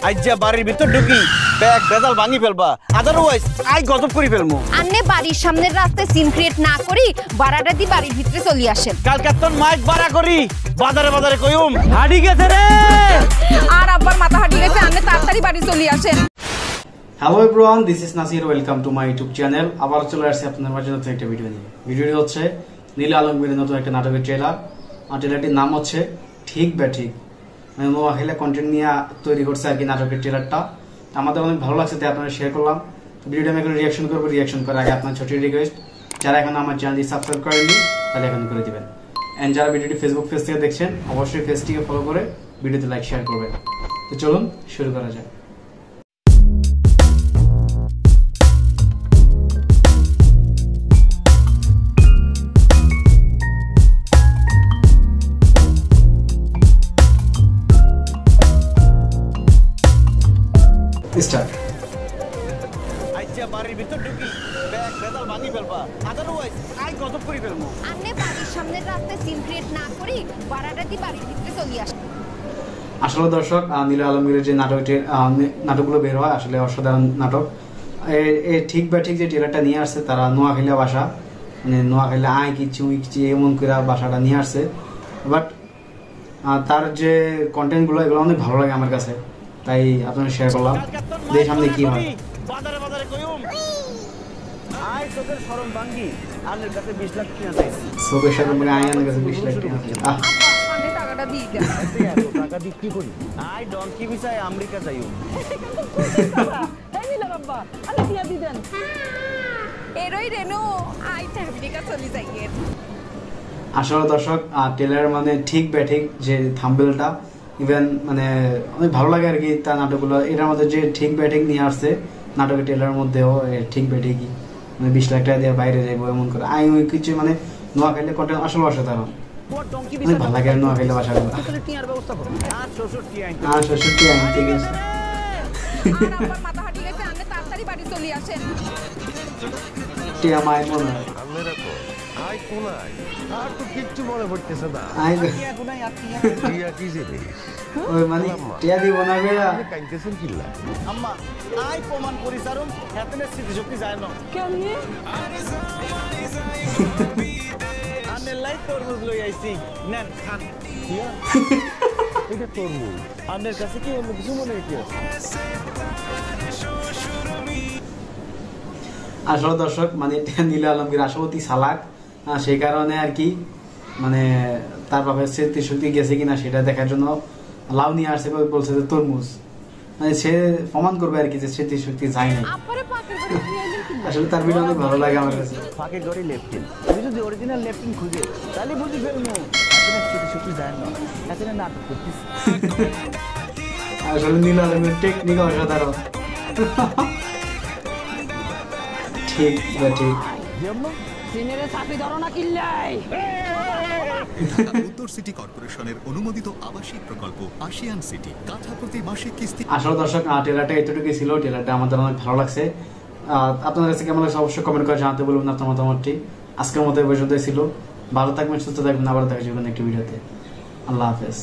আইজা বাড়ির ভিতর ঢুকি ব্যাগ বেজাল ভাঙি ফেলবা, আদারওয়াইজ আই গজব করে ফেলমু। আন্নে বাড়ির সামনের রাস্তায় সিন ক্রিয়েট না করি বাড়াটা দি বাড়ির ভিতরে চলে আসেন। কালকে তোর মাইক বাড়া করি বাজারে বাজারে কইম হাডি গেছে রে। আর আব্বার মাথা হাঁটি গেছে, আন্নে তাড়াতাড়ি বাড়ি চলে আসেন। Hello everyone, this is Nasir, welcome to my YouTube channel. আবার চলে আসছি আপনাদের মাঝে নতুন একটা ভিডিও নিয়ে। ভিডিওটি হচ্ছে নীল আলমগীরের নতুন একটা নাটকের ট্রেলার। আর ট্রেলারটির নাম হচ্ছে ঠিক বা ঠিক, মানে নোয়াখালী কন্টেন্ট নিয়ে তৈরি করছে আর কি নাটকের ট্রেলারটা। আমাদের অনেক ভালো লাগছে, তাই আপনারা শেয়ার করলাম। ভিডিওটা আমি এখন রিয়াকশন করবো। রিয়াকশন করার আগে আপনার ছোট রিকোয়েস্ট, যারা এখন আমার চ্যানেলটি সাবস্ক্রাইব করেননি তাহলে এখন করে দিবেন। অ্যান্ড যারা ভিডিওটি ফেসবুক পেজ থেকে দেখছেন অবশ্যই পেজটিকে ফলো করে ভিডিওতে লাইক শেয়ার করবেন। তো চলুন শুরু করা যায়। স্টার্ট। আইজা বাড়ির ভিতর ঢুকি ব্যাগ বেজাল ভাঙি ফেলবা, আদারওয়াইজ আই গজব করে ফেলমু। আন্নে বাড়ির সামনের রাস্তায় সিন ক্রিয়েট না করি বাড়াটা দি বাড়ির ভিতরে চলে আসেন। আসলে দর্শক, নীল আলমগীরের যে নাটকগুলো বের হয় আসলে অসাধারণ নাটক। ঠিক বা ঠিক যে ট্রেলারটা নিয়ে আসছে তারা নোয়াখালী ভাষা, মানে নোয়াখালী আয় কিচি উইচি এমন করে ভাষাটা নিয়ে আসছে। বাট তার যে কন্টেন্টগুলো এগুলো অনেক ভালো লাগে আমার কাছে, তাই আপনারা শেয়ার করলাম। দেখ সামনে কি হয়। বাজারে বাজারে কইম আই তোদের শরম ভাঙ্গি আনের কাছে 20 লাখ টাকা চাইছি। চোখের সাথে মানে আয়ানের কাছে 20 লাখ টাকা। আন্নে টাকাটা দিয়ে দেন। টাকা দি কি করি? আই ডনকি ভিসায় আমেরিকা যাইও। এই নিলা বাবা, আরে দিয়া দি দেন। এরই রেনু আই আমেরিকা চলে যাইয়েন। আসলে দর্শক, ট্রেলার মানে ঠিক বা ঠিক যে থাম্বনেলটা ইভেন মানে অনেক ভালো লাগে আর কি তার নাটকগুলো। এটার মধ্যে যে ঠিক বা ঠিক নিয়ে আসছে নাটকের ট্রেলার মধ্যেও ঠিক বা ঠিকই, মানে 20 লাখ টাকা দিয়ে বাইরে যাইবো এমন করে আই ওই কিছু, মানে নোয়াখালী কন্টেন্ট আসলে অসাধারণ। অনেক ভালো লাগে নোয়াখালী ভাষাগুলো। আর 66 আইন ঠিক আছে। আব্বার মাথা হাঁটি গেছে, আন্নে তাড়াতাড়ি বাড়ি চলে আসেন। টিয়া মাই মনে হয় আই কোনায় আর তো কিচ্ছু মনে পড়তেছে না। আই টিয়া কি জিনিস? ওই মানে টিয়া দিব না গে কাইতেছেন কিল্লা আম্মা আই প্রমাণ করি সারুম হেতেনের স্মৃতিশক্তি যায় না। কেমনে? আনের লাই তরমুজ লই আইছি, নেন খান। এটা তরমুজ। আনের কাছে কি অন্য কিছু মনে কি আছে? আসলে দর্শক, মানে নীল আলমগীর আসলে চালাক, সেই কারণে আর কি মানে তার বাবার স্মৃতিশক্তি গেছে কিনা সেটা দেখার জন্য লাউ নিয়ে আসছে, বলছে যে তরমুজ, মানে সে প্রমাণ করবে আর কি যে স্মৃতিশক্তি যায় না। আসলে তার ভিডিও অনেক ভালো লাগে আমার কাছে। ফাঁকে গড়ি লেফটিন, তুই যদি অরিজিনাল লেফটিন খুঁজে তাহলে বুঝি ফেলমু হেতেনের স্মৃতিশক্তি যায় না, হেতেনের নাটক করতিস। আসলে নীল আলমের টেকনিক অসাধারণ। ঠিক বা ঠিক সিনেরে চাপি ধরো না কিল্লাই। উত্তর সিটি কর্পোরেশনের অনুমোদিত আবাসিক প্রকল্প আশিয়ান সিটি, কাঠা প্রতি মাসিক কিস্তি। আসলে দর্শক, ট্রেলারটা এতটুকুই ছিল। ট্রেলারটা আমাদের অনেক ভালো লাগছে। আপনাদের কাছে কেমন লাগছে অবশ্যই কমেন্ট করে জানাতে বলবেন আপনার মতামতটি। আজকের মতো এই পর্যন্তই ছিল। ভালো থাকবেন, সুস্থ থাকবেন, আবার দেখা যাবেন একটি ভিডিওতে। আল্লাহ হাফেজ।